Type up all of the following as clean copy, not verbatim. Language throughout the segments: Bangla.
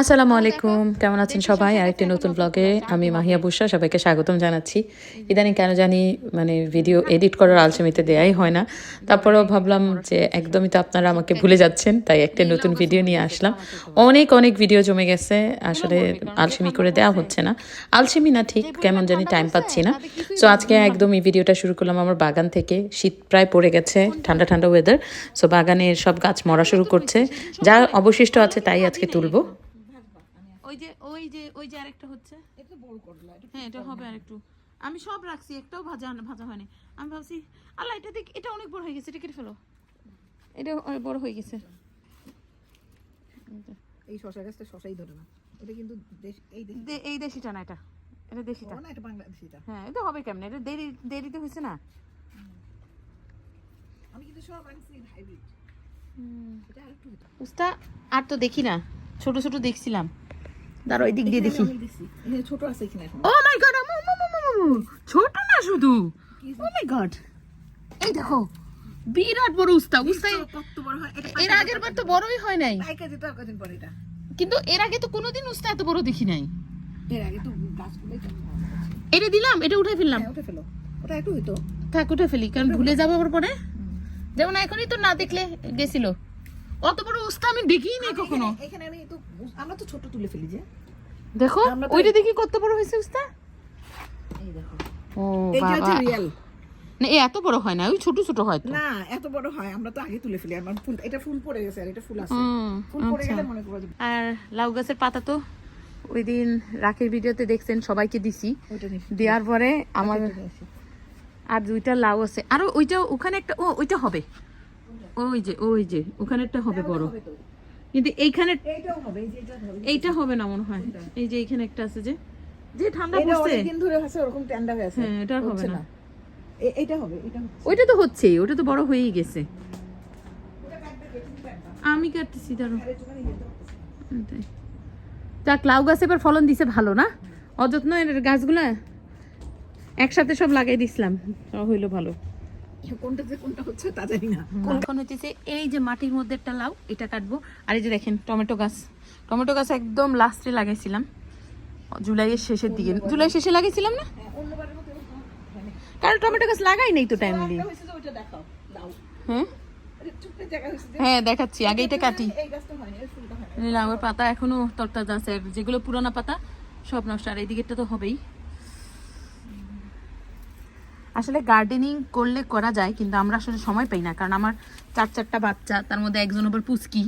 আসসালামু আলাইকুম, কেমন আছেন সবাই? আরেকটি নতুন ব্লগে আমি মাহিয়া বুশরা সবাইকে স্বাগতম জানাচ্ছি। ইদানিং কেন জানি ভিডিও এডিট করার আলসেমিতে দেয়াই হয় না। তারপরেও ভাবলাম যে একদমই তো আপনারা আমাকে ভুলে যাচ্ছেন, তাই একটা নতুন ভিডিও নিয়ে আসলাম। অনেক অনেক ভিডিও জমে গেছে, আসলে আলসেমি করে দেওয়া হচ্ছে না। আলসেমি না, ঠিক কেমন জানি টাইম পাচ্ছি না। সো আজকে একদম এই ভিডিওটা শুরু করলাম আমার বাগান থেকে। শীত প্রায় পড়ে গেছে, ঠান্ডা ঠান্ডা ওয়েদার। সো বাগানের সব গাছ মরা শুরু করছে, যা অবশিষ্ট আছে তাই আজকে তুলবো। ওই যে আরেকটা হচ্ছে, এটা বড় করলা, হ্যাঁ এটা হবে আরেকটু। আমি সব রাখছি, একটাও ভাজা হয়নি। আমি ভাবছি আল্লাহ এটা দেখ, এটা অনেক বড় হয়ে গেছে, এটা কেটে ফেলো। এটা অনেক বড় হয়ে গেছে। এই শশা গাছটা শশাই ধরে না, এটা কিন্তু এই দেশিটা না, এটা এটা দেশিটা না, এটা বাংলাদেশিটা। হ্যাঁ এটা হবে কেমনে, এটা দেরিতে হয়েছে না। আমি কিন্তু সব আনছি হাইব্রিড। এটা আরেকটু উস্তা আর তো দেখি না, ছোট ছোট দেখছিলাম। দাঁড়াও এই দিক দিয়ে দেখি। এখানে ছোট আছে, এখানে এখন। ও মাই গড, ছোট না শুধু, ও মাই গড, এই দেখো বিরাট বড় উস্তা। কত বড় হয় এটা! এর আগের বার তো বড়ই হয় নাই, পাইকা যেতে কদিন পরে এটা। কিন্তু এর আগে তো কোনোদিন উস্তা এত বড় দেখি নাই। এর আগে তো গাছগুলোই তো এটা দিলাম, এটা উঠে ফেললাম। উঠে ফেলো, ওটা একটু হইতো। থাক উঠে ফেলি, কারণ ভুলে যাবো আবার পরে। যেমন এখনই তো না দেখলে গেছিল, অত বড় উস্তা আমি দেখিই নাই কখনো। এখানে আমি তো, আমরা তো ছোট তুলে ফেলি যে। দেখো ওইটা দেখি কত বড় হয়েছে উস্তা। এই দেখো, ও এইটা বাবা, হচ্ছে রিয়েল না এ এত বড় হয় না, ওই ছোট ছোট হয় তো। না, এত বড় হয়, আমরা তো আগে তুলে ফেলি। আমার ফুল, এটা ফুল পড়ে গেছে আর এটা ফুল আছে। ফুল পড়ে গেলে মনে করো যে। আর লাউ গাছের পাতা তো ওই দিন রাখির ভিডিওতে দেখছেন, সবাইকে দিছি। ওইটা নিয়ে দেওয়ার পরে আমার আর দুইটা লাউ আছে, আরো ওইটা ওখানে একটা, ও ওইটা হবে, ওই যে ওখানে একটা হবে বড়, কিন্তু এইখানে এইটাও হবে, এই যে এটা হবে। এইটা হবে না মনে হয়। এই যে এইখানে একটা আছে, যে যে ঠান্ডা এটা পড়ছে, অনেকদিন ধরে আছে, ওরকম ঠান্ডা হয়ে আছে। হ্যাঁ এটা হবে হচ্ছে না। এইটা হবে, এটা হচ্ছে। ওইটা তো হচ্ছেই, ওটা তো বড় হয়েই গেছে। আমি কাটতেছি, ধরো। যাক, লাউ গাছ এবার ফলন দিছে ভালো না, অযত্ন এর গাছগুলা একসাথে সব লাগাই দিছিলাম, সব হইলো ভালো। কোনটা যে কোনটা হচ্ছে তা জানি না। এখন হচ্ছে এই যে মাটির মধ্যে একটা লাউ, এটা কাটবো। আর এই যে দেখেন টমেটো গাছ একদম লাস্টে লাগাইছিলাম, জুলাইয়ের শেষের দিকে, জুলাই শেষে লাগাইছিলাম না, অন্যবারের মতো কারণ টমেটো গাছ লাগাই নেই তো টাইমলি। হয়েছে যে ওইটা দেখাও, লাউ। হ্যাঁ আরে চুপটে জায়গা হয়েছে যে। হ্যাঁ দেখাচ্ছি, আগে এটা কাটি। এই গাছটা হয়নি, এই ফুলটা হয়নি। লাউয়ের পাতা এখনো তরতাজা আছে, যেগুলো পুরানা পাতা সব নষ্ট। আর এই দিকেরটা তো হবেই। আসলে গার্ডেনিং করলে করা যায়, কিন্তু আমরা আসলে সময় পাই না, কারণ আমার চারটা বাচ্চা, তার মধ্যে একজন আবার পুচকি,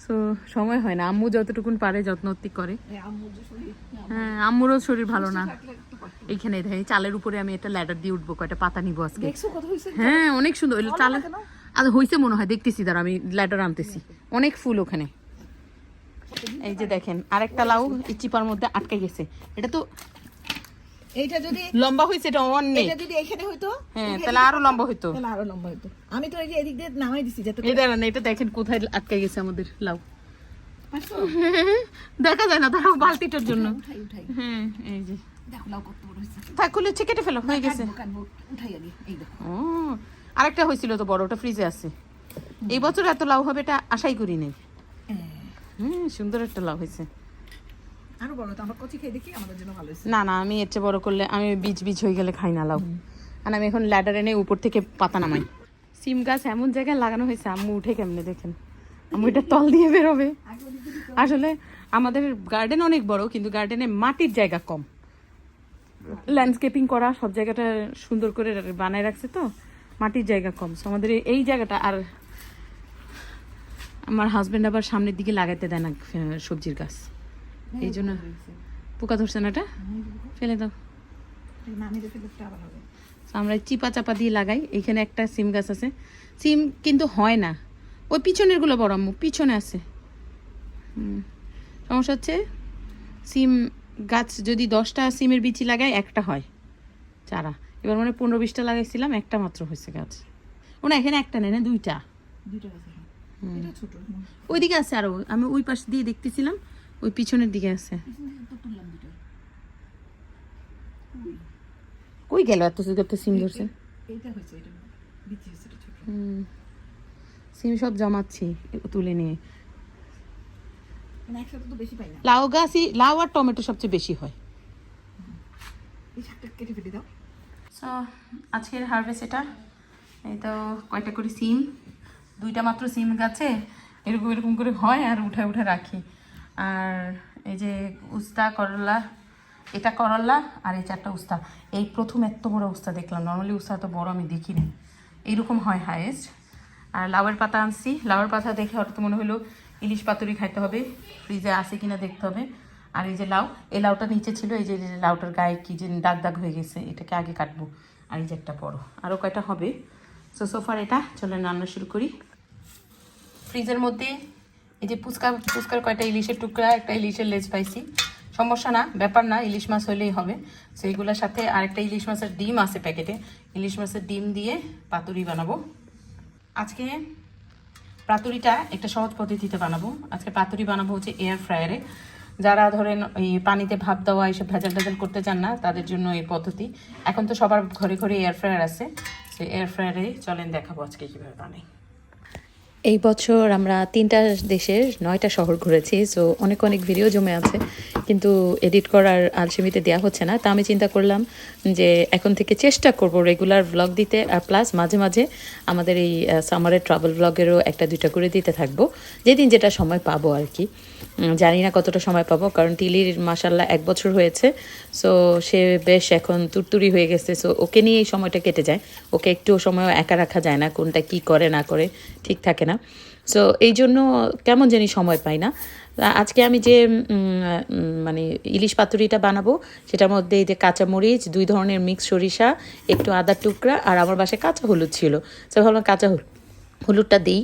সো সময় হয় না। আম্মু যতটুকুন পারে যত্নতি করে। আম্মুর যে শরীর, হ্যাঁ আম্মুরও শরীর ভালো না। থাকলে একটু পারতো। এইখানে দেখেন চালের উপরে আমি একটা ল্যাডার দিয়ে উঠবো, কয়টা পাতা নিবো আজকে। দেখছো কত হয়েছে? হ্যাঁ অনেক সুন্দর চালে। আর হয়েছে মনে হয়, দেখতেছি, দাঁড়া আমি ল্যাডার আনতেছি। অনেক ফুল ওখানে। এই যে দেখেন আরেকটা লাউ এই চিপার মধ্যে আটকে গেছে। এটা তো এইটা যদি লম্বা হয়েছে, এটা অনেক। এটা যদি এখানে হইতো, হ্যাঁ তাহলে আরো লম্বা হইতো। তাহলে আরো লম্বা হইতো। আমি তো এই যে এদিক দিয়ে নামাই দিছি যাতে। এটা না, এটা দেখেন কোথায় আটকে গেছে আমাদের লাউ। পারছো? দেখা যায় না, দাঁড়াও বালতিটার জন্য। উঠাই উঠাই হ্যাঁ এই যে দেখো লাউ কত বড় হয়েছে। থাক, খুলে কেটে ফেলো, হয়ে গেছে। কাটবো, উঠাই আগে। এই দেখো, ও আরেকটা হয়েছিল তো বড়, ওটা ফ্রিজে আছে। এই বছর এত লাউ হবে এটা আশাই করি নাই। সুন্দর একটা লাউ হয়েছে। আরো বড় তো, আমরা কচি খেয়ে দেখি, আমাদের জন্য ভালো হয়েছে। না আমি এর চেয়ে বড় করলে, আমি বীজ হয়ে গেলে খাই না লাউ। আর আমি এখন ল্যাডার এনে উপর থেকে পাতা নামাই। সিম গাছ এমন জায়গায় লাগানো হয়েছে, আম্মু উঠে কেমনে দেখেন, আম্মু এটা তল দিয়ে বেরোবে। আসলে আমাদের গার্ডেন অনেক বড়, কিন্তু গার্ডেনে মাটির জায়গা কম। ল্যান্ডস্কেপিং করা, সব জায়গাটা সুন্দর করে বানায় রাখছে, তো মাটির জায়গা কম। আমাদের এই জায়গাটা, আর আমার হাজবেন্ড আবার সামনের দিকে লাগাইতে দেয় না সবজির গাছ, এই জন্য। পোকা ধরছে না, এটা ফেলে দাও। আমরা চিপা চাপা দিয়ে লাগাই। এইখানে একটা সিম গাছ আছে, সিম কিন্তু হয় না। ওই পিছনের গুলো বড় আম্মু, পিছনে আছে। সমস্যা হচ্ছে সিম গাছ যদি 10টা সিমের বিচি লাগাই, একটা হয় চারা। এবার মানে 15-20টা লাগাইছিলাম, একটা মাত্র হয়েছে গাছ। ওনা এখানে একটা নেই না, দুইটা। ওইদিকে আছে আরো, আমি ওই পাশ দিয়ে দেখতেছিলাম, ওই পিছনের দিকে আছে। কই গেল এত সিম ধরছে? সিম সব জমাচ্ছি তুলে নিয়ে। মানে একসাথে তো বেশি পাই না। লাউ গাছই, লাউ আর টমেটো সবচেয়ে বেশি হয়। এই শাকটা কেটে ফেটে দাও। সো আজকের হারভেস্ট এটা। এই তো কয়টা করে সিম, 2টা মাত্র সিম গাছে এরকম এরকম করে হয় আর উঠে উঠে রাখি। আর এই যে উস্তা করলা, এটা করলা, আর এই 4টা উস্তা। এই প্রথম এত বড় উস্তা দেখলাম, নর্মালি উস্তা এত বড় আমি দেখিনি, এইরকম হয় হাইয়েস্ট। আর লাউয়ের পাতা আনছি, লাউয়ের পাতা দেখে হঠাৎ মনে হলো ইলিশ পাতুরি খাইতে হবে, ফ্রিজে আছে কিনা দেখতে হবে। আর এই যে লাউ, এই লাউটা নিচে ছিল, এই যে লাউটার গায়ে কি যে দাগ দাগ হয়ে গেছে, এটাকে আগে কাটবো। আর এই যে একটা বড়, আরও কয়টা হবে। সোফার এটা চলেন রান্না শুরু করি। ফ্রিজের মধ্যে এই যে পুচকার কয়টা ইলিশের টুকরা, একটা ইলিশের লেজ পাইছি, সমস্যা না, ব্যাপার না, ইলিশ মাছ হলেই হবে। তো এইগুলোর সাথে আরেকটা ইলিশ মাছের ডিম আছে প্যাকেটে, ইলিশ মাছের ডিম দিয়ে পাতুরি বানাবো আজকে। পাতুরিটা একটা সহজ পদ্ধতিতে বানাবো আজকে। পাতুরি বানাবো হচ্ছে এয়ার ফ্রায়ারে। যারা ধরেন এই পানিতে ভাপ দেওয়া এইসব ভেজাল ভেজাল করতে চান না, তাদের জন্য এই পদ্ধতি। এখন তো সবার ঘরে ঘরে এয়ার ফ্রায়ার আছে, সেই এয়ার ফ্রায়ারে চলেন দেখাবো আজকে কীভাবে বানাই। এই বছর আমরা 3টা দেশের 9টা শহর ঘুরেছি, সো অনেক অনেক ভিডিও জমে আছে, কিন্তু এডিট করার আলসেমিতে দেওয়া হচ্ছে না। তা আমি চিন্তা করলাম যে এখন থেকে চেষ্টা করব রেগুলার ব্লগ দিতে, আর প্লাস মাঝে মাঝে আমাদের এই সামারের ট্রাভেল ব্লগেরও 1-2টা করে দিতে থাকবো, যেদিন যেটা সময় পাবো আর কি। জানি না কতটা সময় পাবো, কারণ টিলির মাশাল্লাহ 1 বছর হয়েছে, সো সে বেশ এখন তুরতুরি হয়ে গেছে। সো ওকে নিয়ে এই সময়টা কেটে যায়, ওকে একটুও সময় একা রাখা যায় না, কোনটা কি করে না করে ঠিক থাকে না। সো এই জন্য কেমন জানি সময় পাই না। আজকে আমি যে মানে ইলিশ পাতুরিটা বানাবো, সেটার মধ্যে এই যে কাঁচামরিচ, 2 ধরনের মিক্স সরিষা, একটু আদার টুকরা, আর আমার বাসায় কাঁচা হলুদ ছিল, সো ভাবলাম কাঁচা হলুদটা দিই।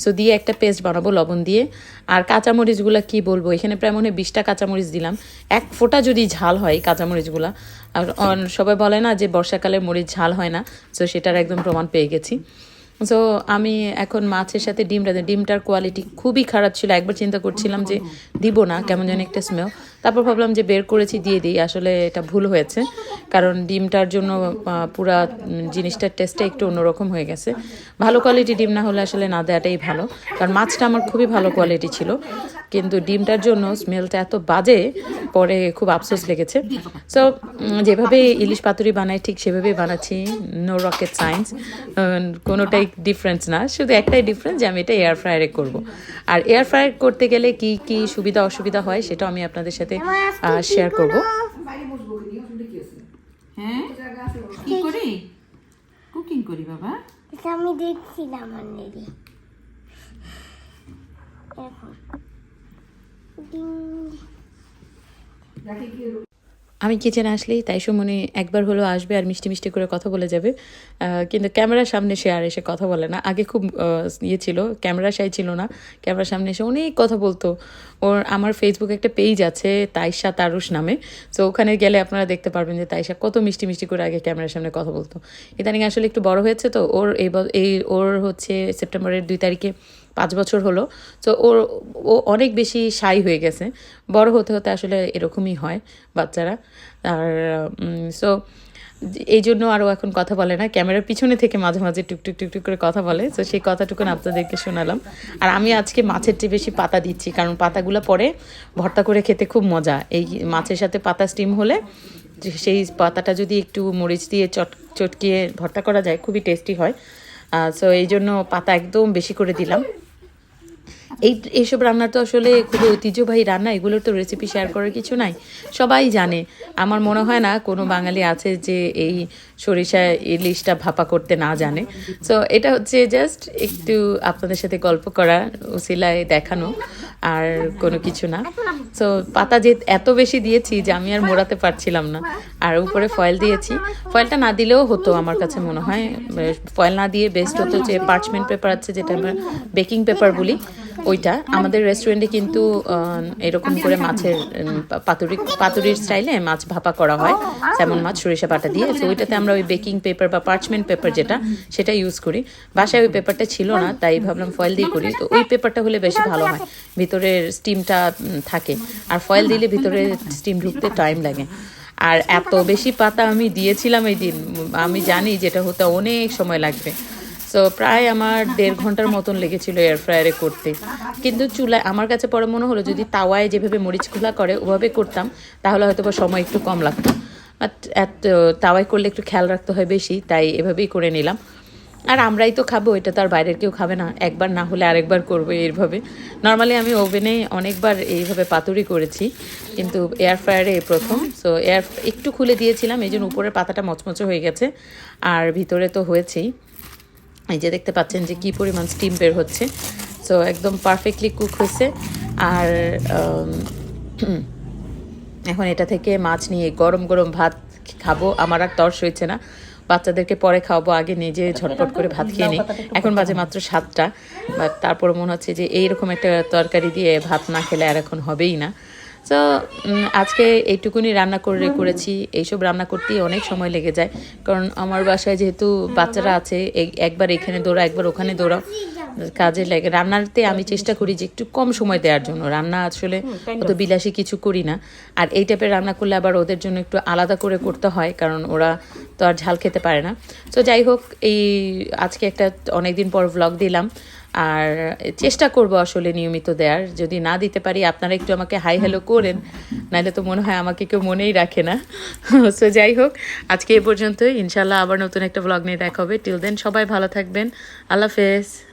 সো দিয়ে একটা পেস্ট বানাবো লবণ দিয়ে। আর কাঁচামরিচগুলো কি বলবো, এখানে প্রায় মনে হয় 20টা কাঁচামরিচ দিলাম, 1 ফোঁটা যদি ঝাল হয় কাঁচামরিচগুলো। আর সবাই বলে না যে বর্ষাকালে মরিচ ঝাল হয় না, সো সেটার একদম প্রমাণ পেয়ে গেছি। সো আমি এখন মাছের সাথে ডিমটার কোয়ালিটি খুবই খারাপ ছিল, একবার চিন্তা করছিলাম যে দিব না, কেমন যেন একটা স্মেল, তারপর ভাবলাম যে বের করেছি দিয়ে দিই। আসলে এটা ভুল হয়েছে, কারণ ডিমটার জন্য পুরা জিনিসটার টেস্টটা একটু অন্যরকম হয়ে গেছে। ভালো কোয়ালিটি ডিম না হলে আসলে না দেওয়াটাই ভালো, কারণ মাছটা আমার খুবই ভালো কোয়ালিটি ছিল, কিন্তু ডিমটার জন্য স্মেলটা এত বাজে, পরে খুব আফসোস লেগেছে। সো যেভাবে ইলিশ পাতুরি বানাই ঠিক সেভাবেই বানাচ্ছি, নো রকেট সায়েন্স, কোনোটাই ডিফারেন্স না, শুধু একটাই ডিফারেন্স যে আমি এটা এয়ার ফ্রায়ারে করব। আর এয়ার ফ্রায়ার করতে গেলে কি কি সুবিধা অসুবিধা হয় সেটাও আমি আপনাদের সাথে শেয়ার করব। বাইরে বসবো, নিয়ে আসলে কি আছে? হ্যাঁ, জায়গা আছে বসে। কি করি, কুকিং করি বাবা। এটা আমি দেখছিলাম অলরেডি। এখন দেখি কি আমি কিচেনে আসলেই তাই সুমনি একবার হলো আসবে আর মিষ্টি মিষ্টি করে কথা বলে যাবে, কিন্তু ক্যামেরার সামনে সে আর এসে কথা বলে না। আগে খুব ইয়ে ছিল, ক্যামেরা সাই ছিল না, ক্যামেরার সামনে এসে অনেক কথা বলতো। আমার ফেসবুকে একটা পেজ আছে তাইশা তারুষ নামে, সো ওখানে গেলে আপনারা দেখতে পারবেন যে তাইশা কত মিষ্টি মিষ্টি করে আগে ক্যামেরার সামনে কথা বলতো। ইদানিং আসলে একটু বড় হয়েছে, তো ওর হচ্ছে সেপ্টেম্বরের 2 তারিখে 5 বছর হলো। তো ও অনেক বেশি শাই হয়ে গেছে, বড় হতে হতে আসলে এরকমই হয় বাচ্চারা। আর সো এই জন্য আরও এখন কথা বলে না, ক্যামেরার পিছনে থেকে মাঝে মাঝে টুকটুক টুকটুক করে কথা বলে। তো সেই কথাটুকু আপনাদেরকে শোনালাম। আর আমি আজকে মাছের চেয়ে বেশি পাতা দিচ্ছি, কারণ পাতাগুলো পরে ভর্তা করে খেতে খুব মজা। এই মাছের সাথে পাতা স্টিম হলে সেই পাতাটা যদি একটু মরিচ দিয়ে চটকিয়ে ভর্তা করা যায়, খুবই টেস্টি হয়। সো এই জন্য পাতা একদম বেশি করে দিলাম। এইসব রান্না তো আসলে খুবই ঐতিহ্যবাহী রান্না, এগুলোর তো রেসিপি শেয়ার করার কিছু নাই, সবাই জানে। আমার মনে হয় না কোনো বাঙালি আছে যে এই সরিষা ইলিশটা ভাপা করতে না জানে। সো এটা হচ্ছে জাস্ট একটু আপনাদের সাথে গল্প করা, উসিলায় দেখানো, আর কোনো কিছু না। সো পাতা যে এত বেশি দিয়েছি যে আমি আর মোড়াতে পারছিলাম না, আর উপরে ফয়েল দিয়েছি। ফয়েলটা না দিলেও হতো আমার কাছে মনে হয়, ফয়েল না দিয়ে বেস্ট হতো যে পার্চমেন্ট পেপার আছে, যেটা আমরা বেকিং পেপার বলি, ওইটা। আমাদের রেস্টুরেন্টে কিন্তু এরকম করে মাছের পাতুরির স্টাইলে মাছ ভাপা করা হয়, যেমন মাছ সরিষা বাটা দিয়ে। তো ওইটাতে আমরা ওই বেকিং পেপার বা পার্চমেন্ট পেপার যেটা, সেটা ইউজ করি। বাসায় ওই পেপারটা ছিল না, তাই ভাবলাম ফয়েল দিয়ে করি। তো ওই পেপারটা হলে বেশি ভালো হয়, ভিতরের স্টিমটা থাকে, আর ফয়েল দিলে ভিতরে স্টিম ঢুকতে টাইম লাগে। আর এত বেশি পাতা আমি দিয়েছিলাম এই দিন, আমি জানি যেটা হতে অনেক সময় লাগবে। সো প্রায় আমার 1.5 ঘন্টার মতন লেগেছিল এয়ার ফ্রায়ারে করতে। কিন্তু চুলায় আমার কাছে পরে মনে হলো যদি তাওয়ায় যেভাবে মরিচ খোলা করে ওভাবে করতাম তাহলে হয়তো বা সময় একটু কম লাগতো। বাট তাওয়ায় করলে একটু খেয়াল রাখতে হয় বেশি, তাই এভাবেই করে নিলাম। আর আমরাই তো খাবো, এটা তো আর বাইরের কেউ খাবে না, একবার না হলে আরেকবার করবো এইভাবে। নর্মালি আমি ওভেনে অনেকবার এইভাবে পাতুরি করেছি, কিন্তু এয়ার ফ্রায়ারে প্রথম। সো একটু খুলে দিয়েছিলাম, এই জন্য উপরের পাতাটা মচমচে হয়ে গেছে, আর ভিতরে তো হয়েছেই। এই যে দেখতে পাচ্ছেন যে কি পরিমাণ স্টিম বের হচ্ছে। সো একদম পারফেক্টলি কুক হয়েছে। আর এখন এটা থেকে মাছ নিয়ে গরম গরম ভাত খাবো। আমার আর তর্স হয়েছে না, বাচ্চাদেরকে পরে খাওয়াবো, আগে নিজে ঝটপট করে ভাত খেয়ে নিই। এখন বাজে মাত্র 7টা, বাট তারপর মনে হচ্ছে যে এইরকম একটা তরকারি দিয়ে ভাত না খেলে আর এখন হবেই না। তো আজকে এইটুকুনি রান্না করেছি। এইসব রান্না করতেই অনেক সময় লেগে যায়, কারণ আমার বাসায় যেহেতু বাচ্চারা আছে, একবার এখানে দৌড়া একবার ওখানে দৌড়াও, কাজে লাগে। রান্নাতে আমি চেষ্টা করি যে একটু কম সময় দেওয়ার জন্য। রান্না আসলে অত বিলাসী কিছু করি না, আর এই টাইপের রান্না করলে আবার ওদের জন্য একটু আলাদা করে করতে হয়, কারণ ওরা তো আর ঝাল খেতে পারে না। তো যাই হোক, এই আজকে একটা অনেকদিন পর ভ্লগ দিলাম, আর চেষ্টা করব আসলে নিয়মিত দেওয়ার। যদি না দিতে পারি আপনারা একটু আমাকে হাই হ্যালো করেন, নাহলে তো মনে হয় আমাকে কেউ মনেই রাখে না। সো যাই হোক, আজকে এ পর্যন্তই। ইনশাল্লাহ আবার নতুন একটা ভ্লগ নিয়ে দেখা হবে। টিল দেন সবাই ভালো থাকবেন। আল্লাহ হাফেজ।